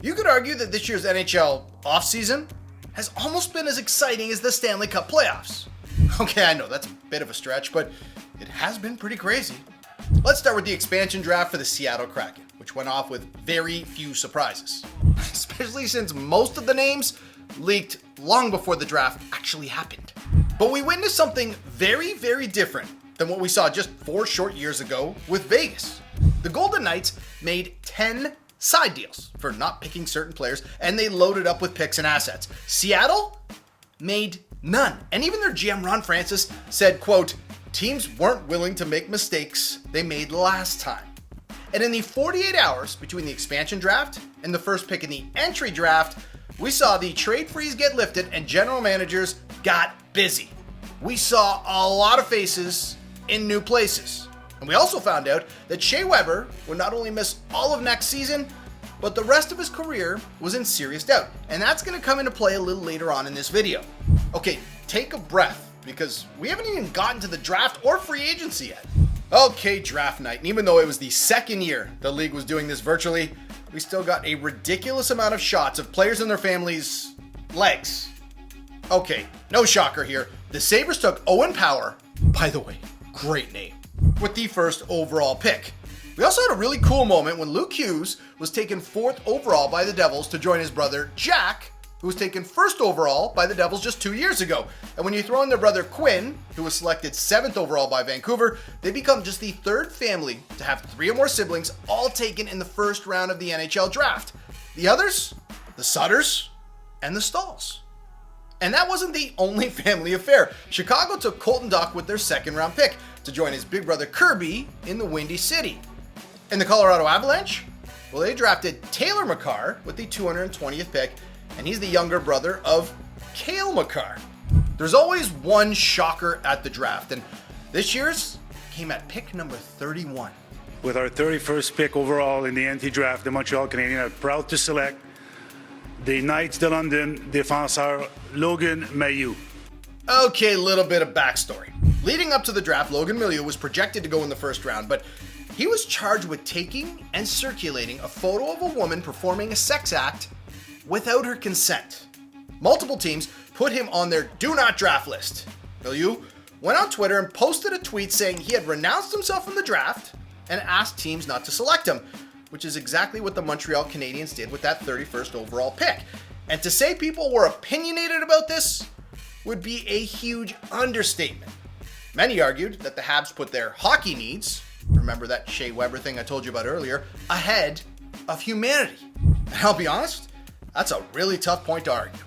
You could argue that this year's NHL offseason has almost been as exciting as the Stanley Cup playoffs. Okay, I know that's a bit of a stretch, but it has been pretty crazy. Let's start with the expansion draft for the Seattle Kraken, which went off with very few surprises, especially since most of the names leaked long before the draft actually happened. But we witnessed something very, very different than what we saw just 4 short years ago with Vegas. The Golden Knights made 10 side deals for not picking certain players, and they loaded up with picks and assets. Seattle made none. And even their GM Ron Francis said, quote, "Teams weren't willing to make mistakes they made last time." And in the 48 hours between the expansion draft and the first pick in the entry draft, we saw the trade freeze get lifted and general managers got busy. We saw a lot of faces in new places. And we also found out that Shea Weber would not only miss all of next season, but the rest of his career was in serious doubt. And that's going to come into play a little later on in this video. Okay, take a breath, because we haven't even gotten to the draft or free agency yet. Okay, draft night. And even though it was the second year the league was doing this virtually, we still got a ridiculous amount of shots of players and their families' legs. Okay, no shocker here. The Sabres took Owen Power, by the way, great name, with the first overall pick. We also had a really cool moment when Luke Hughes was taken 4th overall by the Devils to join his brother Jack, who was taken 1st overall by the Devils just 2 years ago. And when you throw in their brother Quinn, who was selected 7th overall by Vancouver, they become just the 3rd family to have 3 or more siblings, all taken in the first round of the NHL draft. The others? The Sutters and the Stalls. And that wasn't the only family affair. Chicago took Colton Dach with their 2nd round pick to join his big brother Kirby in the Windy City. And the Colorado Avalanche? Well, they drafted Taylor Makar with the 220th pick, and he's the younger brother of Cale Makar. There's always one shocker at the draft, and this year's came at pick number 31. With our 31st pick overall in the Antidraft, the Montreal Canadiens are proud to select the Knights de London défenseur Logan Mailloux. Okay, little bit of backstory. Leading up to the draft, Logan Mailloux was projected to go in the first round, but he was charged with taking and circulating a photo of a woman performing a sex act without her consent. Multiple teams put him on their do not draft list. Mailloux went on Twitter and posted a tweet saying he had renounced himself from the draft and asked teams not to select him, which is exactly what the Montreal Canadiens did with that 31st overall pick. And to say people were opinionated about this would be a huge understatement. Many argued that the Habs put their hockey needs, remember that Shea Weber thing I told you about earlier, ahead of humanity. And I'll be honest, that's a really tough point to argue.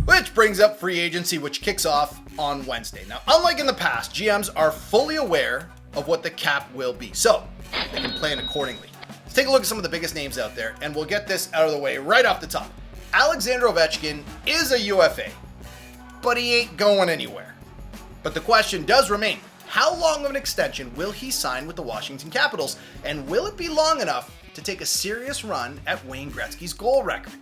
Which brings up free agency, which kicks off on Wednesday. Now, unlike in the past, GMs are fully aware of what the cap will be, so they can plan accordingly. Let's take a look at some of the biggest names out there, and we'll get this out of the way right off the top. Alexander Ovechkin is a UFA, but he ain't going anywhere. But the question does remain, how long of an extension will he sign with the Washington Capitals? And will it be long enough to take a serious run at Wayne Gretzky's goal record?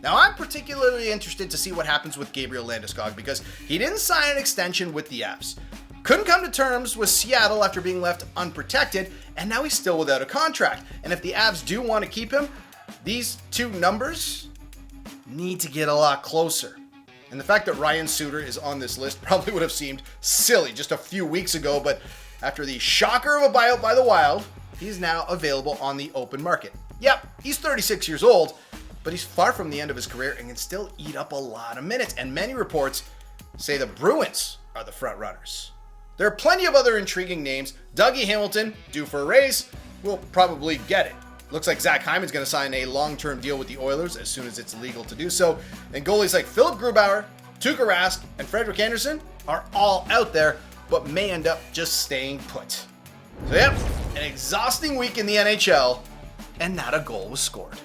Now, I'm particularly interested to see what happens with Gabriel Landeskog, because he didn't sign an extension with the Avs. Couldn't come to terms with Seattle after being left unprotected, and now he's still without a contract. And if the Avs do want to keep him, these two numbers need to get a lot closer. And the fact that Ryan Suter is on this list probably would have seemed silly just a few weeks ago, but after the shocker of a buyout by the Wild, he's now available on the open market. Yep, he's 36 years old, but he's far from the end of his career and can still eat up a lot of minutes. And many reports say the Bruins are the front runners. There are plenty of other intriguing names. Dougie Hamilton, due for a raise, will probably get it. Looks like Zach Hyman's going to sign a long-term deal with the Oilers as soon as it's legal to do so. And goalies like Philip Grubauer, Tuukka Rask, and Frederik Andersen are all out there, but may end up just staying put. So yep, an exhausting week in the NHL, and not a goal was scored.